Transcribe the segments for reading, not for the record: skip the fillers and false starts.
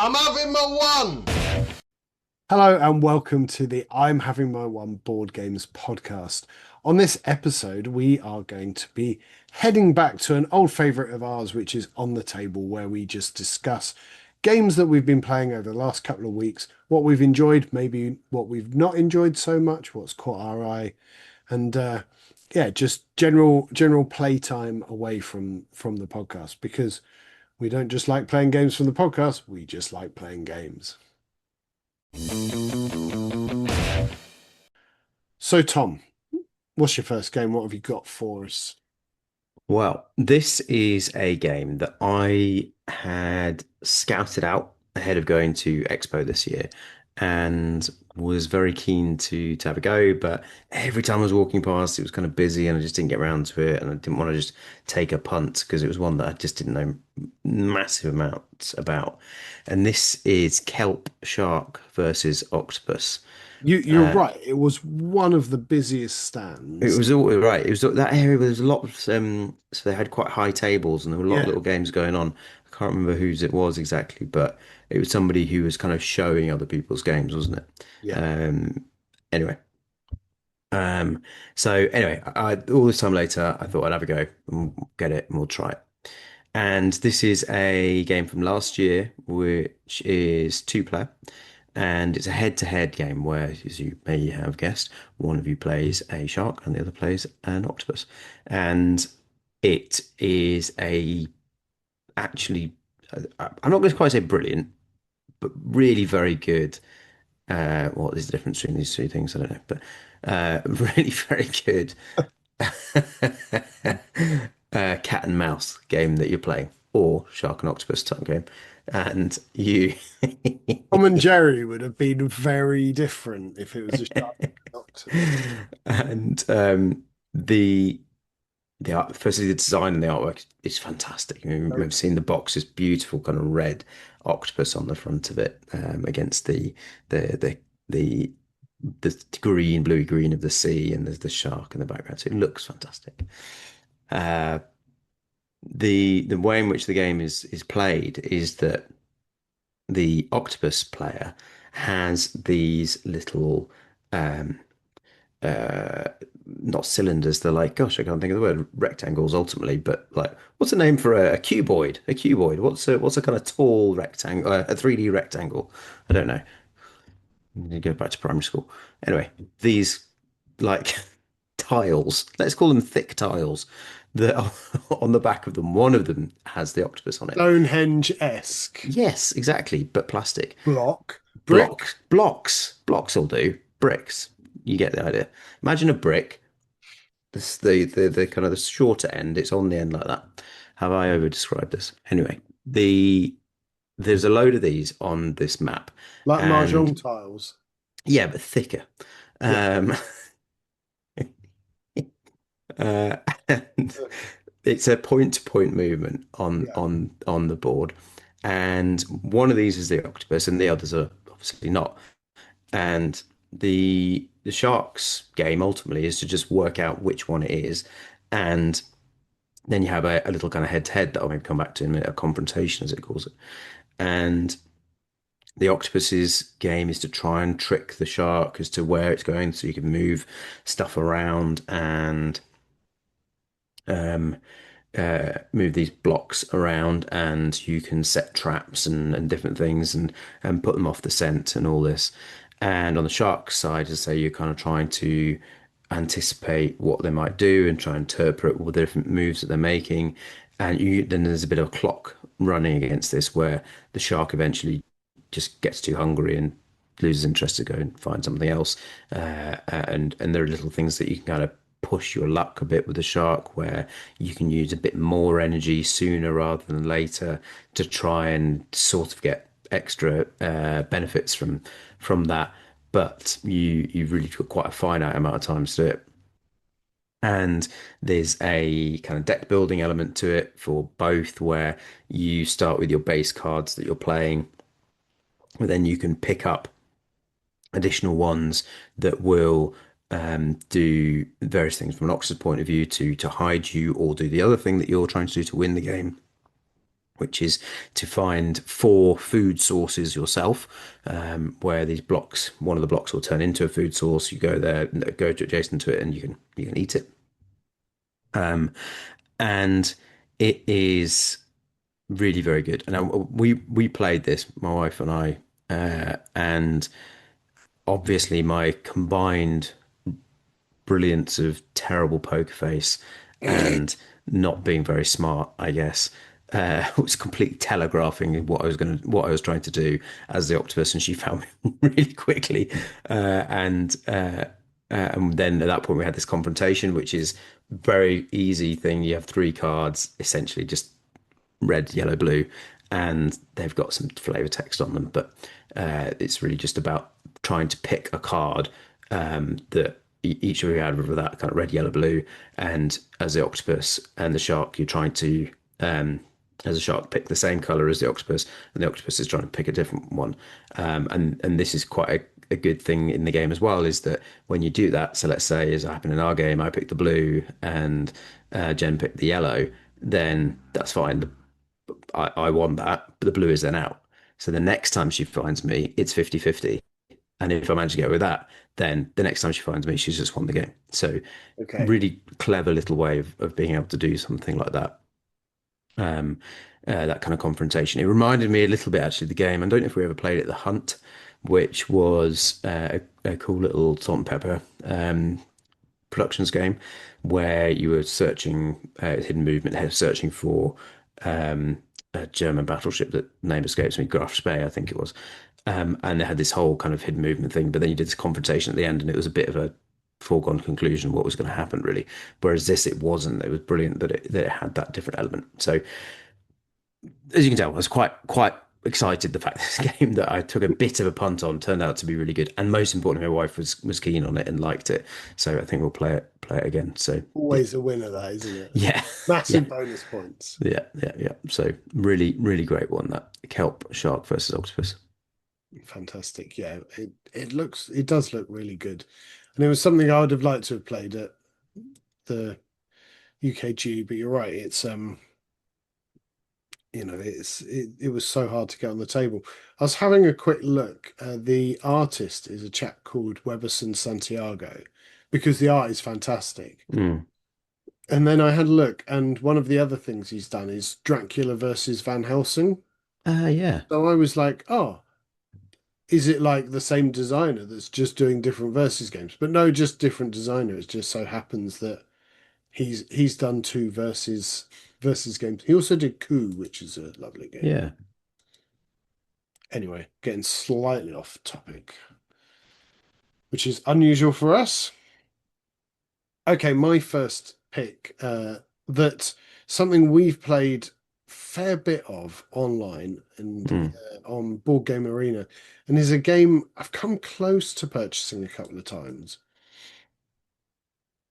I'm having my one. Hello and welcome to the I'm Having My One Board Games podcast. On this episode, we are going to be heading back to an old favourite of ours, which is On the Table, where we just discuss games that we've been playing over the last couple of weeks, what we've enjoyed, maybe what we've not enjoyed so much, what's caught our eye, and yeah, just general playtime away from the podcast because we don't just like playing games from the podcast, we just like playing games. So, Tom, what's your first game? What have you got for us? Well, this is a game that I had scouted out ahead of going to Expo this year and was very keen to have a go, but every time I was walking past, it was kind of busy and I just didn't get around to it, and I didn't want to just take a punt because it was one that I just didn't know massive amounts about. And this is Kelp Shark versus Octopus. You're Uh, right. It was one of the busiest It stands. was all right. It was that area where there was a lot of so they had quite high tables and there were a lot of Yeah, little games going on. I can't remember whose it was exactly, but it was somebody who was kind of showing other people's games, wasn't it? yeah. Um, anyway, um, so anyway, all this time later, I thought I'd have a go and get it and we'll try it. And this is a game from last year, which is two player. And it's a head-to-head game where, as you may have guessed, one of you plays a shark and the other plays an octopus. And it is a actually, I'm not going to quite say brilliant, but really very good. What is the difference between these two things? I don't know, but really very good cat and mouse game that you're playing, or shark and octopus type game. And you Tom and Jerry would have been very different if it was a shark doctor. and the art, firstly the design and the artwork is fantastic. I mean, Very we've seen the box, this beautiful kind of red octopus on the front of it, against the the the the green, bluey green of the sea, and there's the shark in the background. So it looks fantastic. Uh, the way in which the game is played is that the octopus player has these little um, uh, not cylinders. They're like, gosh, I can't think of the word. Rectangles, ultimately, but like, what's a name for a cuboid? A cuboid. What's a kind of tall rectangle? A 3D rectangle. I don't know. You go back to primary school. Anyway, these like tiles. Let's call them thick tiles that are on the back of them. One of them has the octopus on it. Stonehenge-esque Yes, exactly, but plastic. block, brick. Blocks will do. Bricks. You get the idea. Imagine a brick. This the kind of the shorter end. It's on the end like that. Have I over described this? Anyway, there's a load of these on this map, Like and mahjong tiles. yeah, but thicker. Yeah, Um, uh, and it's a point-to-point movement on yeah. on the board, and one of these is the octopus, and the others are obviously not. And the sharks game ultimately is to just work out which one it is, and then you have a little kind of head-to-head that I'll maybe come back to in a minute, a confrontation as it calls it. And the octopus's game is to try and trick the shark as to where it's going, so you can move stuff around and um, move these blocks around, and you can set traps and different things and put them off the scent and all this. And on the shark side, as I say, you're kind of trying to anticipate what they might do and try and interpret all the different moves that they're making. And then there's a bit of a clock running against this where the shark eventually just gets too hungry and loses interest to go and find something else. And there are little things that you can kind of push your luck a bit with the shark where you can use a bit more energy sooner rather than later to try and sort of get extra benefits from that. But you've really got quite a finite amount of time to do it. And there's a kind of deck building element to it for both, where you start with your base cards that you're playing, but then you can pick up additional ones that will do various things from an Oxford point of view to hide you or do the other thing that you're trying to do to win the game. which is to find four food sources yourself, where these blocks, one of the blocks will turn into a food source. You go there, go to adjacent to it, and you can eat it. Um, and it is really very good. And we played this, my wife and I, and obviously my combined brilliance of terrible poker face and not being very smart, I guess, was completely telegraphing what I was trying to do as the octopus, and she found me really quickly. And then at that point we had this confrontation, which is very easy thing. You have three cards, essentially just red, yellow, blue, and they've got some flavor text on them. But it's really just about trying to pick a card that each of you had with that kind of red, yellow, blue. And as the octopus and the shark, you're trying to, as a shark, pick the same color as the octopus, and the octopus is trying to pick a different one. And this is quite a good thing in the game as well, is that when you do that, so let's say, as happened in our game, I picked the blue and Jen picked the yellow, then that's fine. I won that, but the blue is then out. So the next time she finds me, it's 50-50. And if I manage to get with that, then the next time she finds me, she's just won the game. So Okay. really clever little way of being able to do something like that. Um, that kind of confrontation. It reminded me a little bit actually of the game. I don't know if we ever played it, The Hunt, which was a cool little salt and pepper productions game where you were searching hidden movement, searching for a German battleship that name escapes me, Graf Spee, I think it was. And they had this whole kind of hidden movement thing, but then you did this confrontation at the end, and it was a bit of a foregone conclusion what was going to happen, really. Whereas this, it wasn't. It was brilliant that it had that different element. So as you can tell, I was quite excited. The fact this game that I took a bit of a punt on turned out to be really good, and most importantly, my wife was keen on it and liked it. So I think we'll play it again. So yeah, Always a winner, that, isn't it? yeah, yeah, Massive bonus points. yeah. So really great one, that Kelp shark versus octopus. Fantastic. Yeah, it does look really good. And it was something I would have liked to have played at the UKG, but you're right, it was so hard to get on the table. I was having a quick look. The artist is a chap called Weberson Santiago because the art is fantastic. Mm. And then I had a look, and one of the other things he's done is Dracula versus Van Helsing. Yeah, So I was like, oh, is it like the same designer that's just doing different versus games? But no, just different designer. It just so happens that he's done two versus games. He also did Coup, which is a lovely game. yeah. Anyway, getting slightly off topic, which is unusual for us. Okay, my first pick, that something we've played fair bit of online and Mm. on Board Game Arena, and is a game I've come close to purchasing a couple of times.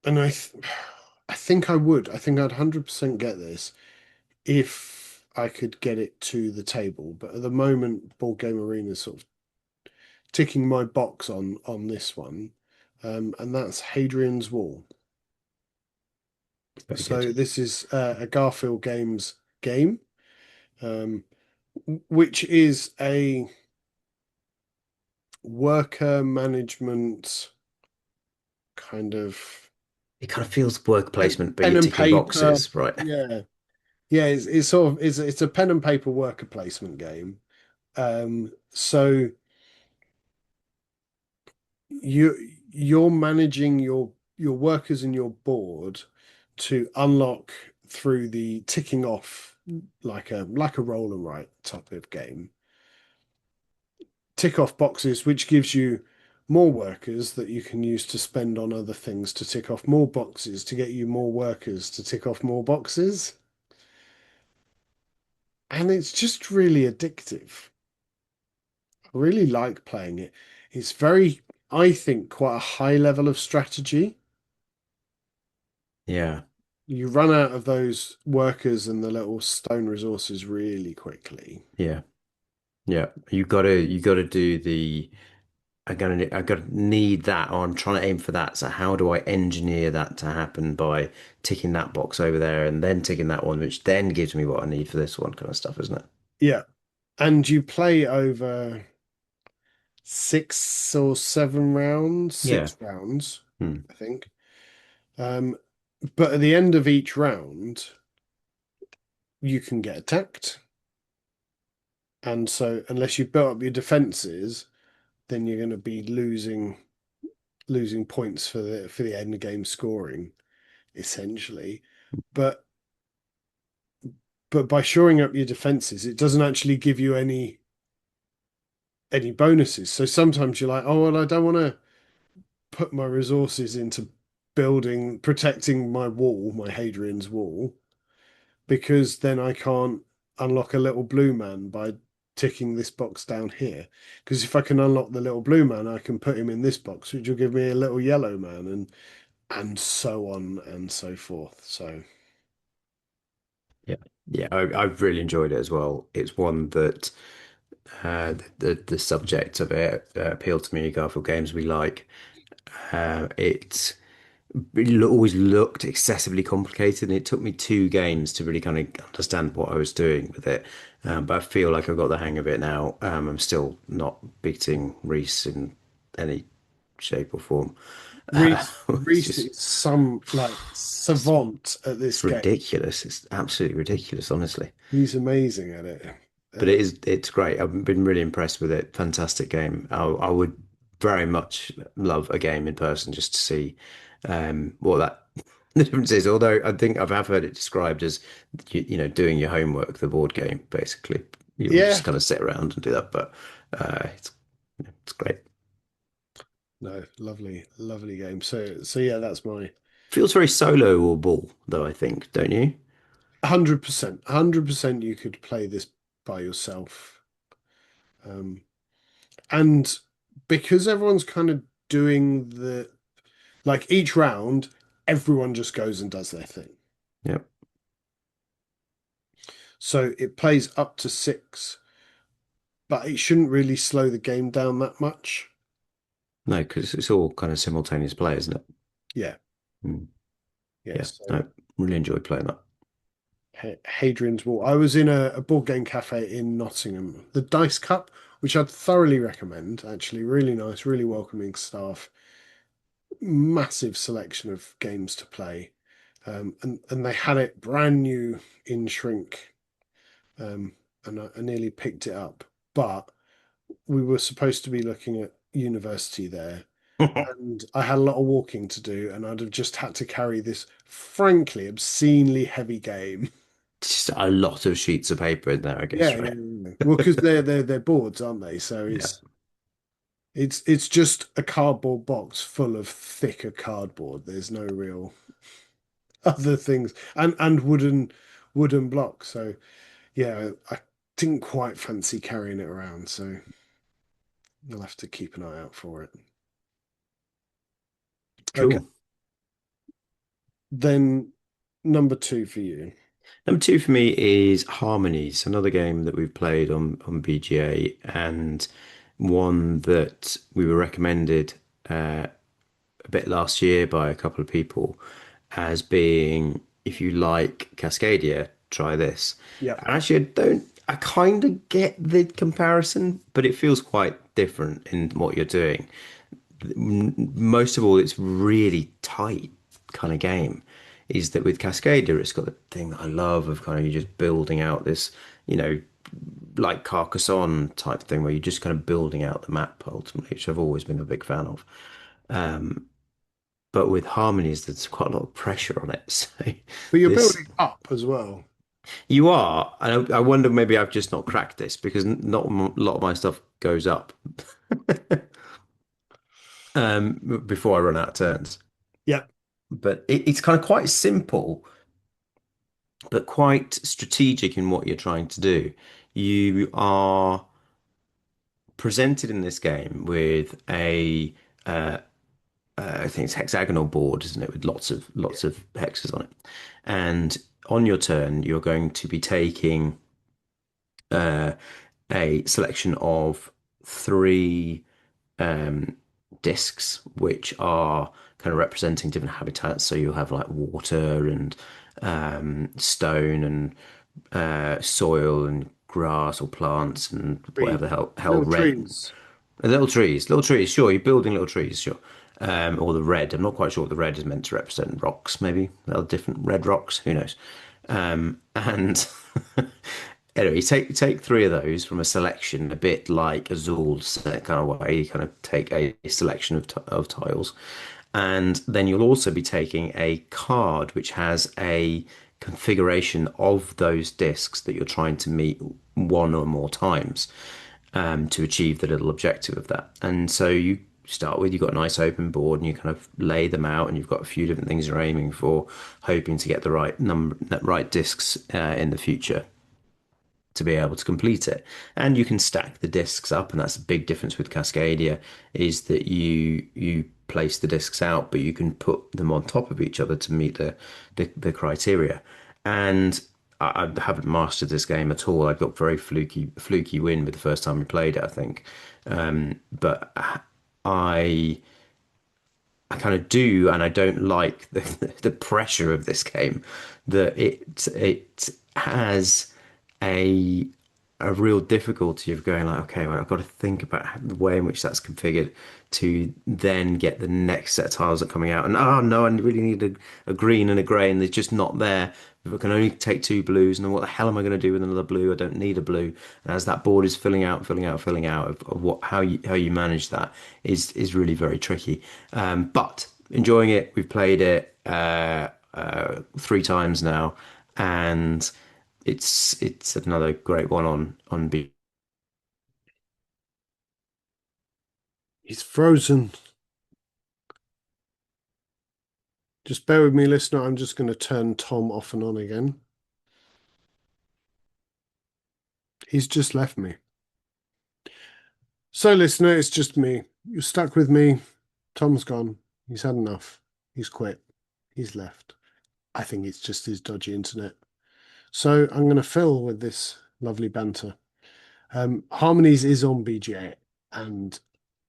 And I think I would. I think I'd 100% get this if I could get it to the table. But at the moment, Board Game Arena is sort of ticking my box on this one, and that's Hadrian's Wall. Very good. So this is a Garfield Games game, um, which is a worker management kind of It kind of feels work placement, but pen you're and ticking paper. boxes, right? Yeah, yeah. It's sort of it's a pen and paper worker placement game. So you're managing your workers and your board to unlock through the ticking off like a roll and write type of game. Tick off boxes, which gives you more workers that you can use to spend on other things to tick off more boxes to get you more workers to tick off more boxes. And it's just really addictive. I really like playing it. It's very, I think, quite a high level of strategy. Yeah, You run out of those workers and the little stone resources really quickly. yeah, yeah. You gotta do the I'm gonna need that, or I'm trying to aim for that. So how do I engineer that to happen by ticking that box over there and then ticking that one, which then gives me what I need for this one, kind of stuff, isn't it? Yeah. And you play over 6 or 7 rounds, Yeah. 6 rounds, Hmm. I think. Um, but at the end of each round, you can get attacked. And so unless you've built up your defenses, then you're going to be losing points for the end game scoring, essentially. But but by shoring up your defenses, it doesn't actually give you any bonuses. So sometimes you're like, oh well, I don't want to put my resources into protecting my wall, my Hadrian's wall, because then I can't unlock a little blue man by ticking this box down here. Because if I can unlock the little blue man, I can put him in this box, which will give me a little yellow man, and so on and so forth. So Yeah. Yeah, I've really enjoyed it as well. It's one that the subject of it appealed to me. Garfield games we like. It always looked excessively complicated, and it took me two games to really kind of understand what I was doing with it. But I feel like I've got the hang of it now. I'm still not beating Reese in any shape or form. It's Reese just is some like savant at this it's game. ridiculous. It's absolutely ridiculous, honestly. He's amazing at it. But it's great. I've been really impressed with it. Fantastic game. I would very much love a game in person just to see what that the difference is. Although I think have heard it described as doing your homework, the board game, basically. You just Yeah, kind of sit around and do that. But it's great. no, lovely, lovely game. So yeah, that's my Feels very soloable though, I think, don't you? 100%. 100% you could play this by yourself. Um, and because everyone's kind of doing like each round, everyone just goes and does their thing. Yep. So it plays up to six, but it shouldn't really slow the game down that much. No, because it's all kind of simultaneous play, isn't it? Yeah, Mm. yeah. Yeah. So I really enjoyed playing that. Hadrian's Wall. I was in a board game cafe in Nottingham, the Dice Cup, which I'd thoroughly recommend. Actually, really nice, really welcoming staff, massive selection of games to play, and they had it brand new in shrink, and I nearly picked it up, but we were supposed to be looking at university there. And I had a lot of walking to do, and I'd have just had to carry this frankly obscenely heavy game. Just a lot of sheets of paper in there, I Yeah, guess, yeah, right? yeah. Well, because they're boards, aren't they? So Yeah. it's just a cardboard box full of thicker cardboard. There's no real other things, and wooden blocks. So yeah, I didn't quite fancy carrying it around. So you'll have to keep an eye out for it. Okay, Cool. then number two for you. Number two for me is Harmonies, another game that we've played on BGA and one that we were recommended a bit last year by a couple of people as being, if you like Cascadia, try this. Yeah, And actually, I kind of get the comparison, but it feels quite different in what you're doing. Most of all, it's really tight kind of game. Is that with Cascadia, it's got the thing that I love of kind of you just building out this, you know, like Carcassonne type thing where you're just kind of building out the map ultimately, which I've always been a big fan of. But with Harmonies, there's quite a lot of pressure on it. So but you're this building up as well. you are, and I wonder maybe I've just not cracked this because not a lot of my stuff goes up before I run out of turns. Yeah, But it's kind of quite simple, but quite strategic in what you're trying to do. You are presented in this game with I think it's hexagonal board, isn't it, with yeah, lots of hexes on it. And on your turn, you're going to be taking uh, a selection of three. discs, which are kind of representing different habitats. So you'll have like water and stone and soil and grass or plants and whatever the Trees. hell Little red. trees. Little trees, sure. You're building little trees, sure. Or the red. I'm not quite sure what the red is meant to represent. Rocks, maybe. They're different red rocks. Who knows? And anyway, you take three of those from a selection, a bit like a Zool set kind of way. You kind of take a selection of tiles, and then you'll also be taking a card which has a configuration of those discs that you're trying to meet one or more times to achieve the little objective of that. And so you start with, you've got a nice open board and you kind of lay them out and you've got a few different things you're aiming for, hoping to get the right number, right discs in the future to be able to complete it. And you can stack the discs up, and that's a big difference with Cascadia, is that you place the discs out, but you can put them on top of each other to meet the criteria. And I haven't mastered this game at all. I got very fluky win with the first time we played it, I think. But I I kind of do, and I don't like the pressure of this game. That it has a a real difficulty of going like, okay, well, I've got to think about the way in which that's configured to then get the next set of tiles that are coming out. And oh no, I really need a green and a grey, and they're just not there. If I can only take two blues, and then what the hell am I going to do with another blue? I don't need a blue. And as that board is filling out of what how you manage that is really very tricky. But enjoying it. We've played it three times now, and it's another great one on B. He's frozen. Just bear with me, listener. I'm just going to turn Tom off and on again. He's just left me. So, listener, it's just me. You're stuck with me. Tom's gone. He's had enough. He's quit. He's left. I think it's just his dodgy internet. So I'm going to fill with this lovely banter. Harmonies is on BGA and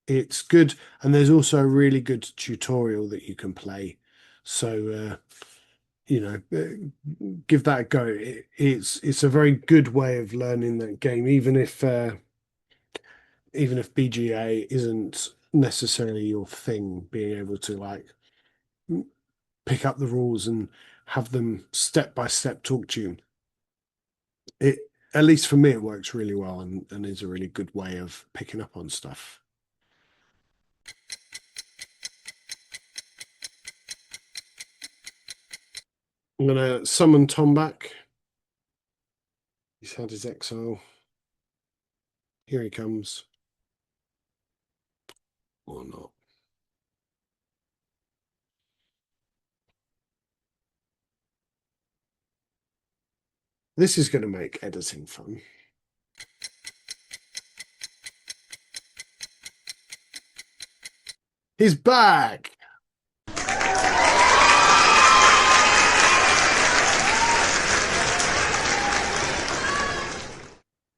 it's good. And there's also a really good tutorial that you can play. So, give that a go. It's a very good way of learning that game, even if BGA isn't necessarily your thing, being able to like pick up the rules and have them step by step talk to you. It At least for me, it works really well and is a really good way of picking up on stuff. I'm gonna summon Tom back. He's had his exile. Here he comes. Or not. This is going to make editing fun. He's back.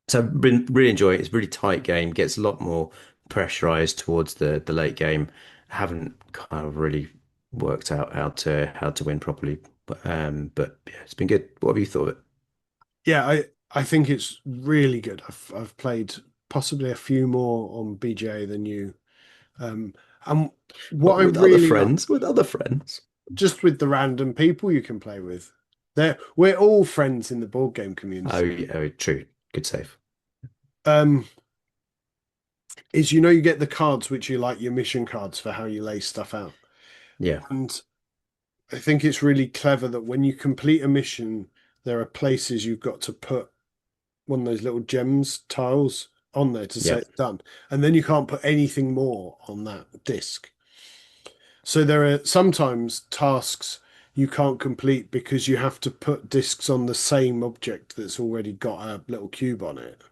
So I've been really enjoying it. It's a really tight game. Gets a lot more pressurized towards the late game. Haven't kind of really worked out how to win properly. But yeah, it's been good. What have you thought of it? Yeah, I think it's really good. I've played possibly a few more on BJ than you. Um, and what But I with other really like, friends, with other friends. just with the random people you can play with, we're all friends in the board game Oh, community. yeah, oh, true. Good save. Um, is you get the cards which you like your mission cards for how you lay stuff out. Yeah. And I think it's really clever that when you complete a mission, there are places you've got to put one of those little gems tiles on there to say Yeah. it's done. And then you can't put anything more on that disc. So there are sometimes tasks you can't complete because you have to put discs on the same object that's already got a little cube on it.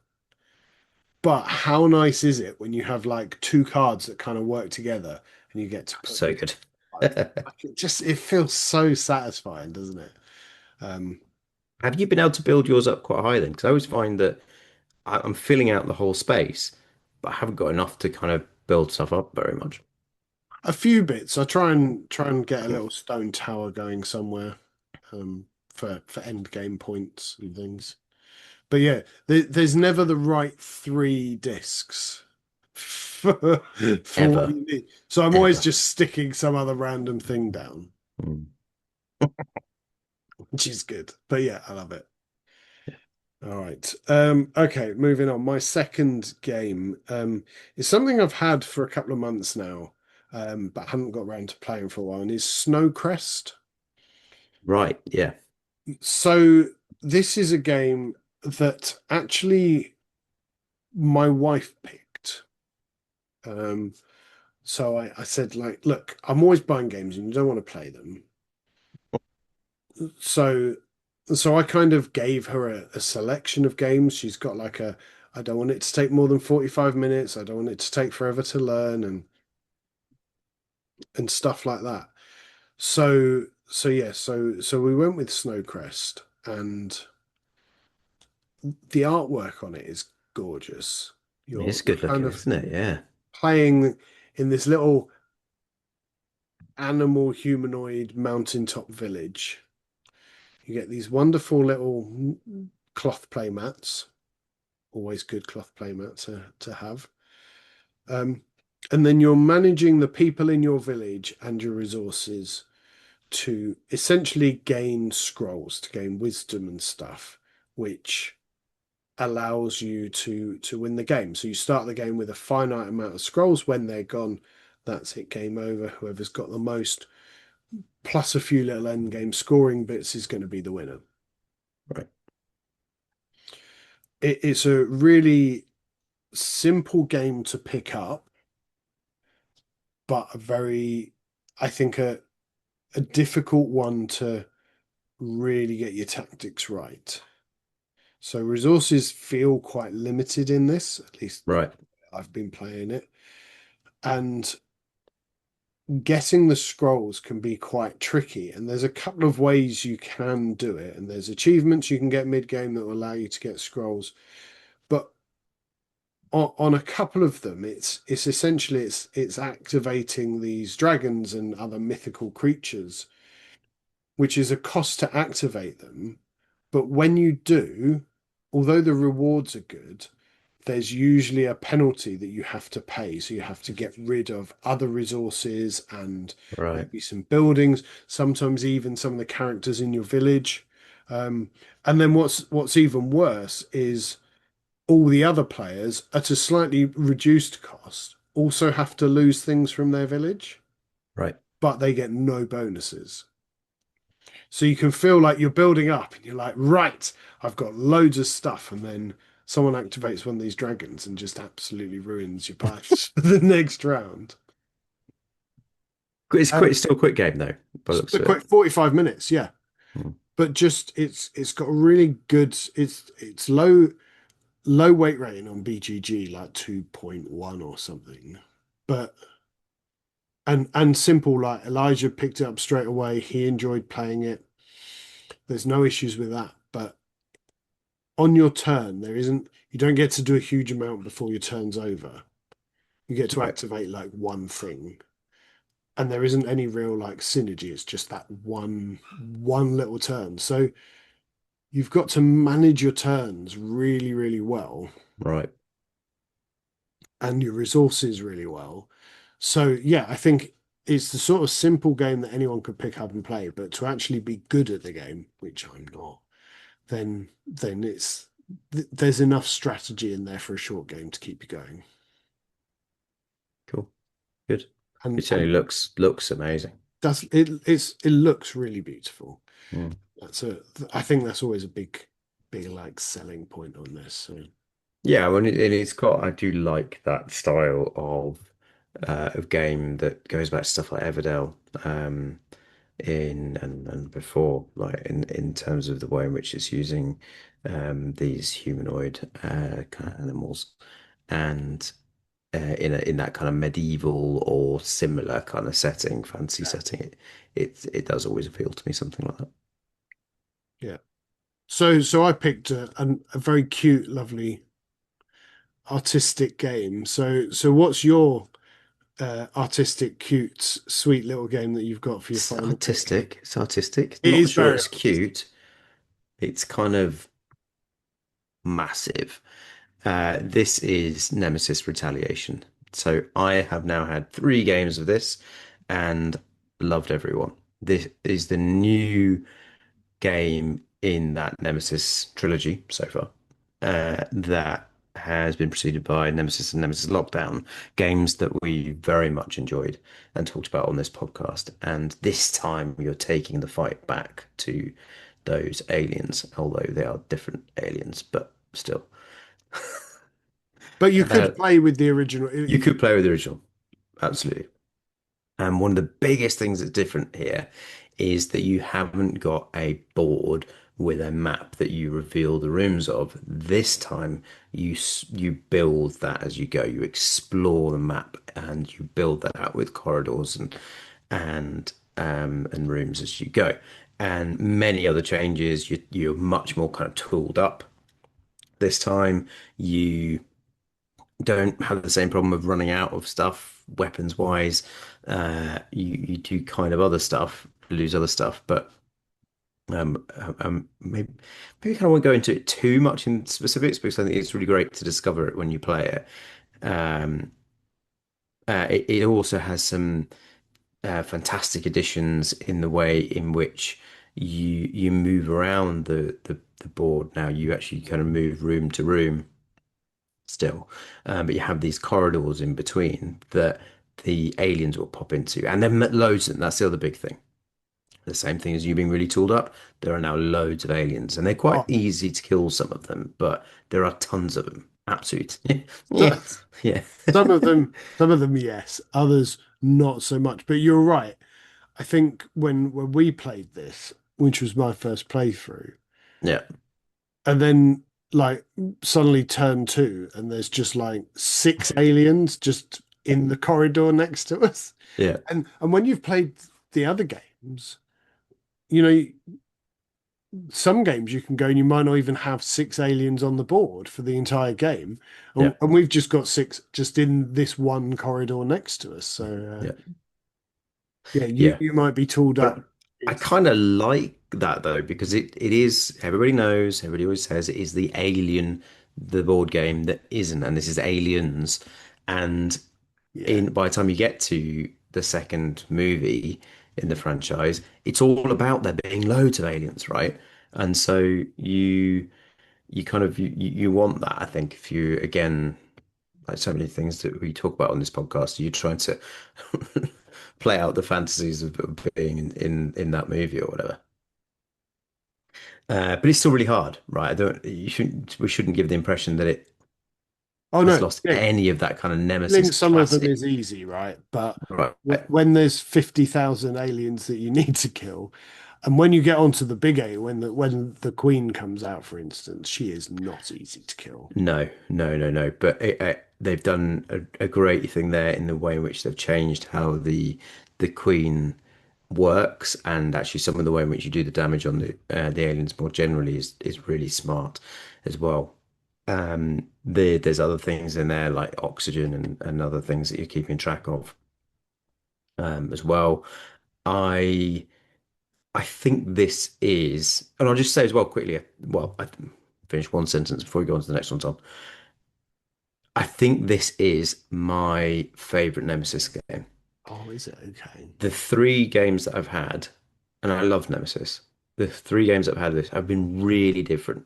But how nice is it when you have like two cards that kind of work together and you get to put So this good. it feels so satisfying, doesn't it? Um, Have you been able to build yours up quite high then? Because I always find that I'm filling out the whole space, but I haven't got enough to kind of build stuff up very much. A few bits. I try and get a little stone tower going somewhere, for end game points and things. But yeah, there's never the right three discs for what Ever, you need. So I'm always ever. just sticking some other random thing down, Mm. which is good. But yeah, I love it. All right. Okay, moving on. My second game is something I've had for a couple of months now, but haven't got around to playing for a while, and is Snowcrest. Right, yeah. So this is a game that actually my wife picked. Um, so I said, like, look, I'm always buying games and you don't want to play them. So so I kind of gave her a selection of games. She's got like I don't want it to take more than 45 minutes. I don't want it to take forever to learn and stuff like that. So we went with Snowcrest, and the artwork on it is gorgeous. It's You're good kind looking, of isn't it? Yeah. playing in this little animal humanoid mountaintop village. You get these wonderful little cloth play mats, always good cloth play mat to have. Um, and then you're managing the people in your village and your resources to essentially gain scrolls, to gain wisdom and stuff, which allows you to win the game. So you start the game with a finite amount of scrolls. When they're gone, that's it, game over. Whoever's got the most, plus a few little end game scoring bits, is going to be the winner. Right. It's a really simple game to pick up, but a very, I think, a difficult one to really get your tactics right. So resources feel quite limited in this, at least Right. I've been playing it. And getting the scrolls can be quite tricky. And there's a couple of ways you can do it. And there's achievements you can get mid-game that will allow you to get scrolls. But on a couple of them, it's essentially it's activating these dragons and other mythical creatures, which is a cost to activate them. But when you do, although the rewards are good, there's usually a penalty that you have to pay. So you have to get rid of other resources and Right. maybe some buildings, sometimes even some of the characters in your village. Um, and then what's even worse is all the other players at a slightly reduced cost also have to lose things from their village, Right. but they get no bonuses. So you can feel like you're building up and you're like, right, I've got loads of stuff. And then someone activates one of these dragons and just absolutely ruins your plans for the next round. It's quick, Um, it's still a quick game though, by the it's looks a of it. quick 45 minutes, yeah. Mm. But just it's got a really good it's low weight rating on BGG, like 2.1 or something. But and simple, like Elijah picked it up straight away. He enjoyed playing it. There's no issues with that. But on your turn, there isn't, you don't get to do a huge amount before your turn's over. You get to Right. activate like one thing. And there isn't any real like synergy. It's just that one little turn. So you've got to manage your turns really, really well Right. and your resources really well. So yeah, I think it's the sort of simple game that anyone could pick up and play, but to actually be good at the game, which I'm not, then there's enough strategy in there for a short game to keep you going. Cool. Good. It And certainly looks amazing. it looks really beautiful. Mm. That's a I think that's always a big like selling point on this. So Yeah, when it's got, I do like that style of game that goes back to stuff like Everdell, in and before, like in terms of the way in which it's using these humanoid kind of animals, and in that kind of medieval or similar kind of setting, fantasy setting, it does always appeal to me, something like that. yeah. So I picked a very cute, lovely, artistic game. So what's your? artistic, cute, sweet little game that you've got for your It's final pick. artistic. It's artistic. It Not is sure very it's artistic. cute. It's kind of massive. This is Nemesis Retaliation. So I have now had three games of this and loved everyone. This is the new game in that Nemesis trilogy so far. That has been preceded by Nemesis and Nemesis Lockdown, games that we very much enjoyed and talked about on this podcast. And this time you're taking the fight back to those aliens, although they are different aliens, but still. But you Uh, could play with the original you if you. could play with the original, absolutely. And one of the biggest things that's different here is that you haven't got a board with a map that you reveal the rooms of. This time, you build that as you go. You explore the map and you build that out with corridors and rooms as you go. And many other changes. You're much more kind of tooled up this time. You don't have the same problem of running out of stuff weapons wise. You do kind of other stuff, lose other stuff, but maybe kind of won't go into it too much in specifics because I think it's really great to discover it when you play it. It also has some fantastic additions in the way in which you move around the board. Now you actually kind of move room to room still. But you have these corridors in between that the aliens will pop into, and then loads of them. That's the other big thing. The same thing as you being really tooled up. There are now loads of aliens, and they're quite Oh, easy to kill some of them, but there are tons of them. Absolutely. so, Yeah. Yeah. some of them, yes. Others, not so much. But you're right. I think when we played this, which was my first playthrough, Yeah. and then like suddenly turn two, and there's just like six aliens just in the corridor next to us. Yeah. And when you've played the other games, you know, some games you can go and you might not even have six aliens on the board for the entire game. Yeah. And we've just got six just in this one corridor next to us. So Yeah. yeah, you Yeah. you might be tooled But up. I It's kind of like that though, because it is, everybody knows, everybody always says it is the Alien, the board game that isn't, and this is Aliens. And yeah. in by the time you get to the second movie in the franchise, it's all about there being loads of aliens, right? And so you kind of you want that, I think, if you again like so many things that we talk about on this podcast, you're trying to play out the fantasies of being in that movie or whatever. But it's still really hard, right? I don't you shouldn't we shouldn't give the impression that it Oh has no, lost yeah. any of that kind of Nemesis Killing some of them classic. is easy, right? But Right. when there's 50,000 aliens that you need to kill, and when you get onto the big A, when the Queen comes out, for instance, she is not easy to kill. No, no, no, no. But they've done a great thing there in the way in which they've changed how the Queen works, and actually some of the way in which you do the damage on the aliens more generally is really smart as well. There's other things in there like oxygen and other things that you're keeping track of as well. I I think this is, and I'll just say as well quickly. Well, I finish one sentence before we go on to the next one, Tom. I think this is my favorite Nemesis game. Oh, is it okay? The three games that I've had, and I love Nemesis, the three games that I've had this have been really different.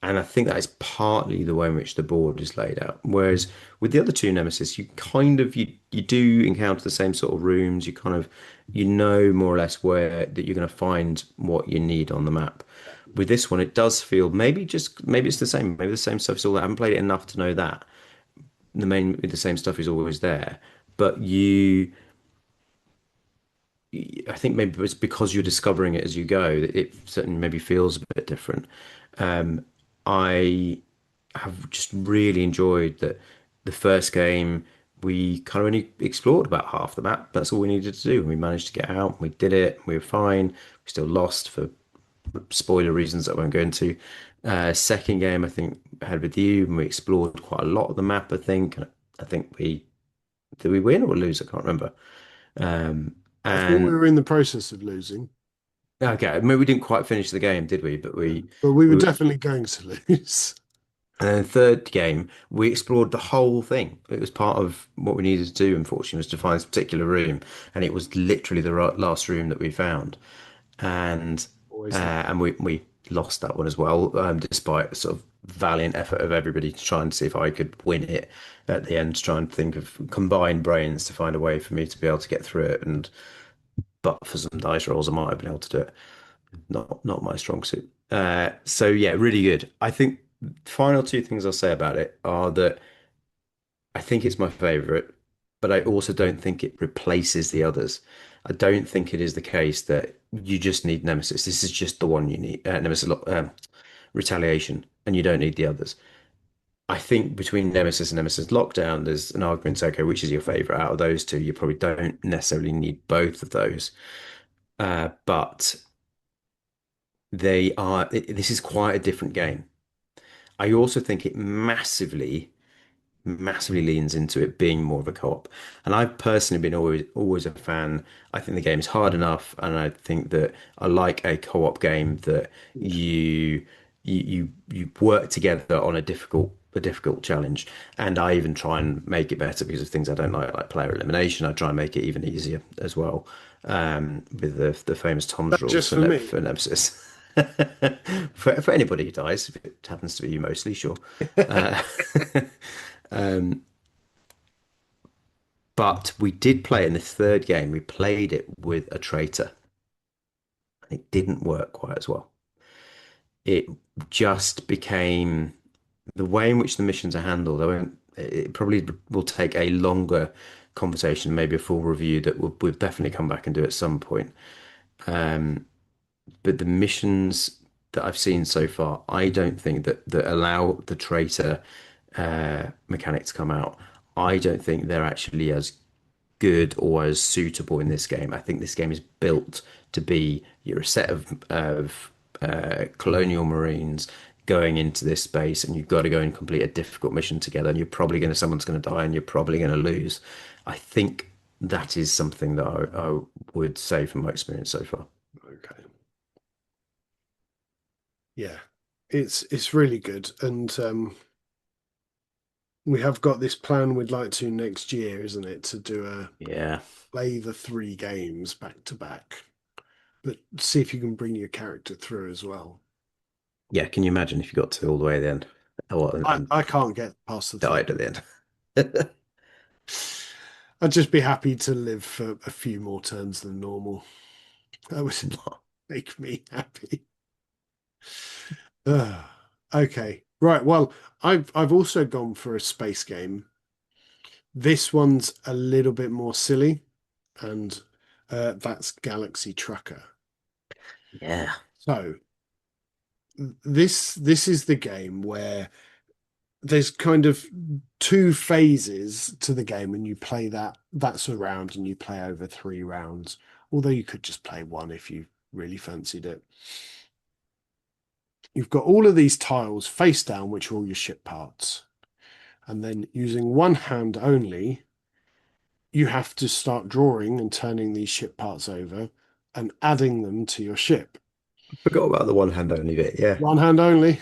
And I think that is partly the way in which the board is laid out. Whereas with the other two Nemesis, you kind of you do encounter the same sort of rooms. You kind of you know more or less where that you're going to find what you need on the map. With this one, it does feel maybe it's the same. Maybe the same stuff is all. I haven't played it enough to know that the same stuff is always there. But I think maybe it's because you're discovering it as you go that it certainly maybe feels a bit different. I have just really enjoyed that the first game we kind of only explored about half the map. That's all we needed to do. And we managed to get out. We did it. We were fine. We still lost for spoiler reasons that I won't go into. Second game, I think, I had with you, and we explored quite a lot of the map, I think. I think we Did we win or lose? I can't remember. Um, I thought we and were in the process of losing, okay, I mean, we didn't quite finish the game, did we? But but we were we definitely going to lose. and then third game, we explored the whole thing. It was part of what we needed to do, unfortunately, was to find this particular room, and it was literally the last room that we found. And Always the and we lost that one as well, despite a sort of valiant effort of everybody to try and see if I could win it at the end, to try and think of combined brains to find a way for me to be able to get through it. And but for some dice rolls, I might have been able to do it. Not my strong suit. So yeah, really good. I think final two things I'll say about it are that I think it's my favorite, but I also don't think it replaces the others. I don't think it is the case that you just need Nemesis. This is just the one you need, Retaliation, and you don't need the others. I think between Nemesis and Nemesis Lockdown, there's an argument to okay, which is your favorite out of those two. You probably don't necessarily need both of those, but they are. This is quite a different game. I also think it massively leans into it being more of a co-op. And I've personally been always a fan. I think the game is hard enough, and I think that I like a co-op game that you you work together on a difficult challenge. And I even try and make it better because of things I don't like player elimination. I try and make it even easier as well. With the famous Tom's that rules just for me. For Nemesis. For anybody who dies, if it happens to be you mostly, sure. Uh, Um, but we did play in the third game. We played it with a traitor. It didn't work quite as well. It just became the way in which the missions are handled. It probably will take a longer conversation, maybe a full review that we'll definitely come back and do at some point. Um, but the missions that I've seen so far, I don't think that allow the traitor mechanic to come out. I don't think they're actually as good or as suitable in this game. I think this game is built to be you're a set of colonial marines going into this space, and you've got to go and complete a difficult mission together, and you're probably going to someone's going to die, and you're probably going to lose. I think that is something that I would say from my experience so far. Okay. Yeah. It's really good. And we have got this plan we'd like to next year, isn't it? To do a Yeah. play the three games back to back, but see if you can bring your character through as well. Yeah, can you imagine if you got to all the way at the end? Oh, well, I, and I can't get past the third. died at the end. I'd just be happy to live for a few more turns than normal. That would make me happy. Ugh. Okay. Right. Well, I've also gone for a space game. This one's a little bit more silly, and that's Galaxy Trucker. Yeah. So this is the game where there's kind of two phases to the game, and you play that's a round, and you play over 3 rounds. Although you could just play one if you really fancied it. You've got all of these tiles face down, which are all your ship parts. And then using one hand only, you have to start drawing and turning these ship parts over and adding them to your ship. Forgot about the one hand only bit. Yeah. One hand only.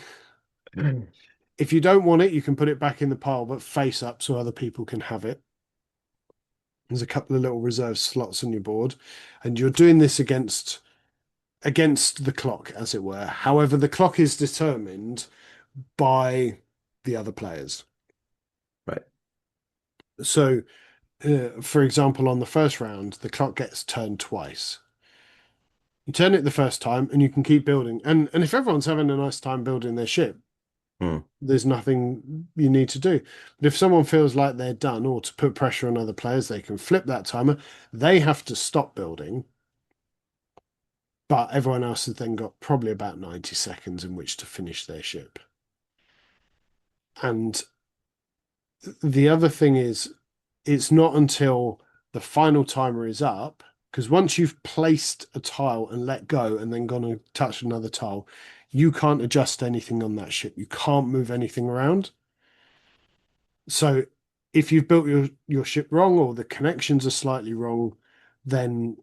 If you don't want it, you can put it back in the pile, but face up so other people can have it. There's a couple of little reserve slots on your board, and you're doing this against the clock, as it were. However, the clock is determined by the other players. Right. So, for example, on the first round, the clock gets turned twice. You turn it the first time, and you can keep building. And if everyone's having a nice time building their ship, Hmm. there's nothing you need to do. But if someone feels like they're done, or to put pressure on other players, they can flip that timer. They have to stop building, but everyone else has then got probably about 90 seconds in which to finish their ship. And the other thing is, it's not until the final timer is up, because once you've placed a tile and let go and then gone and touched another tile, you can't adjust anything on that ship. You can't move anything around. So if you've built your ship wrong or the connections are slightly wrong, then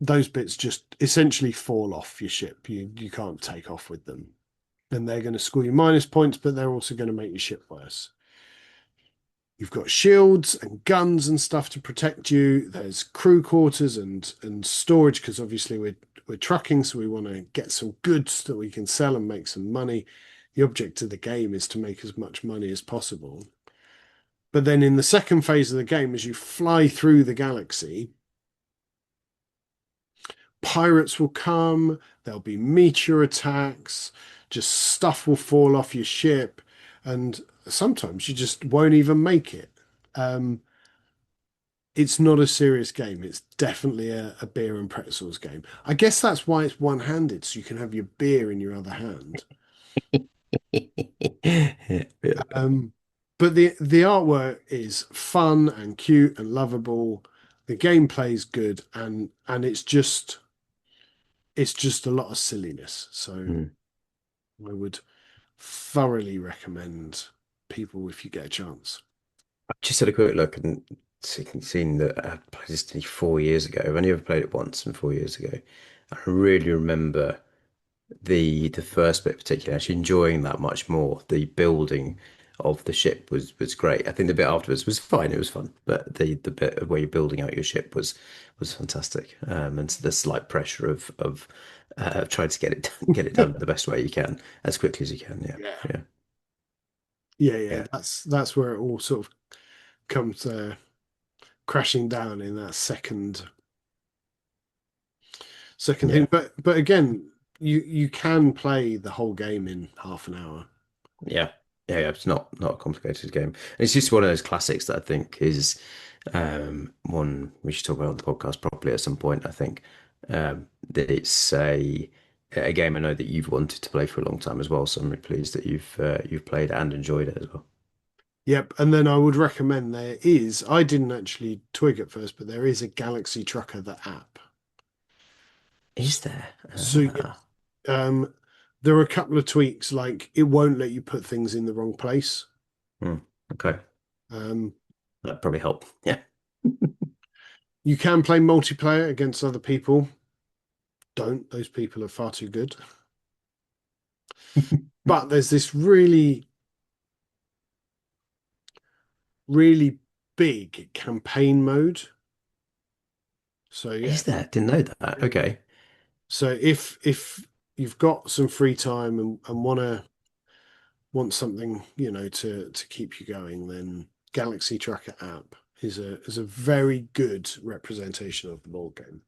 those bits just essentially fall off your ship. You can't take off with them. Then they're going to score you minus points, but they're also going to make your ship worse. You've got shields and guns and stuff to protect you. There's crew quarters and storage because obviously we're trucking, so we want to get some goods that we can sell and make some money. The object of the game is to make as much money as possible. But then in the second phase of the game, as you fly through the galaxy, pirates will come, there'll be meteor attacks, just stuff will fall off your ship, and sometimes you just won't even make it. Um, it's not a serious game. It's definitely a beer and pretzels game. I guess that's why it's one-handed, so you can have your beer in your other hand. Yeah. Um, but the artwork is fun and cute and lovable. The gameplay is good, and it's just a lot of silliness. So Mm. I would thoroughly recommend people if you get a chance. I've just had a quick look and seen that I played this nearly 4 years ago. I've only ever played it once and 4 years ago. I really remember the first bit particularly actually enjoying that much more. The building of the ship was great. I think the bit afterwards was fine. It was fun, but the bit of where you're building out your ship was fantastic. And the slight pressure of trying to get it done the best way you can as quickly as you can. Yeah, Yeah. yeah, Yeah. yeah, That's where it all sort of comes crashing down in that second yeah. thing. But again, you can play the whole game in half an hour. Yeah, yeah. It's not a complicated game. It's just one of those classics that I think is one we should talk about on the podcast properly at some point. I think that it's a game I know that you've wanted to play for a long time as well. So I'm really pleased that you've played and enjoyed it as well. Yep, and then I would recommend I didn't actually twig at first, but there is a Galaxy Trucker, the app. Is there? So yeah, um, there are a couple of tweaks, like it won't let you put things in the wrong place. Hmm. Okay, Um, that probably help. Yeah, you can play multiplayer against other people. Don't, those people are far too good. But there's this really big campaign mode. So yeah, is there? Didn't know that. Okay. so if you've got some free time and want something, to keep you going, then Galaxy Tracker app is a very good representation of the board game.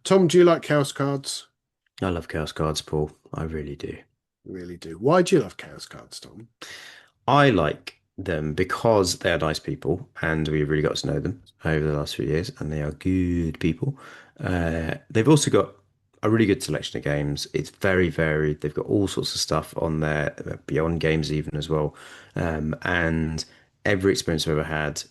Tom, do you like Chaos cards? I love Chaos cards, Paul. I really do. Really do. Why do you love Chaos cards, Tom? I like them because they are nice people and we've really got to know them over the last few years and they are good people. They've also got a really good selection of games. It's very varied. They've got all sorts of stuff on there, beyond games even as well. And every experience I've ever had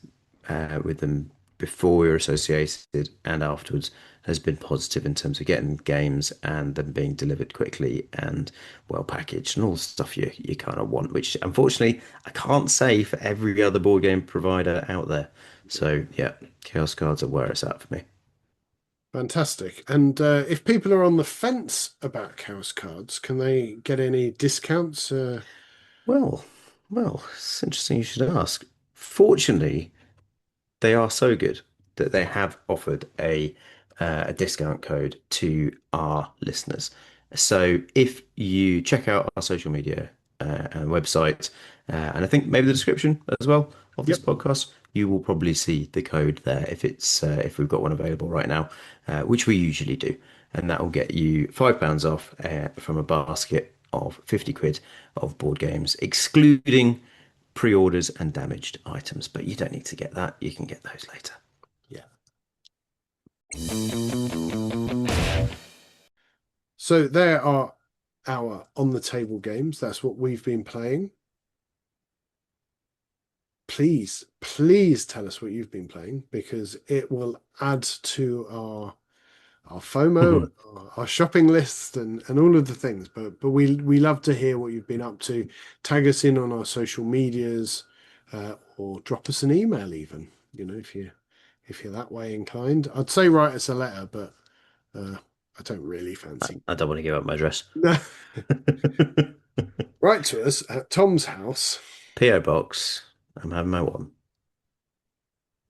with them before we were associated and afterwards has been positive in terms of getting games and them being delivered quickly and well packaged and all the stuff you kind of want, which unfortunately I can't say for every other board game provider out there. So yeah, Chaos cards are where it's at for me. Fantastic. And if people are on the fence about Chaos cards, can they get any discounts? Well, it's interesting you should ask. Fortunately, they are so good that they have offered a discount code to our listeners. So if you check out our social media and website, and I think maybe the description as well of this Yep. podcast, you will probably see the code there if we've got one available right now, which we usually do, and that will get you £5 off from a basket of 50 quid of board games, excluding pre-orders and damaged items. But you don't need to get that; you can get those later. Yeah. So there are our on the table games. That's what we've been playing. Please tell us what you've been playing because it will add to our our FOMO, our shopping list, and all of the things. But we love to hear what you've been up to. Tag us in on our social medias, or drop us an email even. If you're that way inclined. I'd say write us a letter, but I don't really fancy. I don't want to give up my address. No. Write to us at Tom's house. PO box. I'm having my one.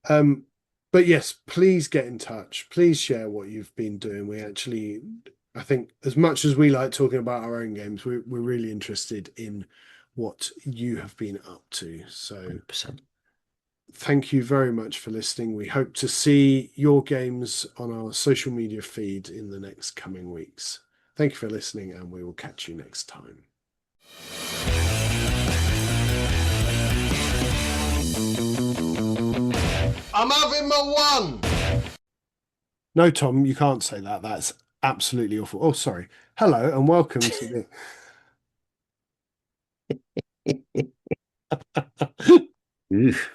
Um, but yes, please get in touch. Please share what you've been doing. I think, as much as we like talking about our own games, we're really interested in what you have been up to. So 100%. thank you very much for listening. We hope to see your games on our social media feed in the next coming weeks. Thank you for listening, and we will catch you next time. I'm having my one. No, Tom, you can't say that. That's absolutely awful. Oh, sorry. Hello and welcome to the. Oof.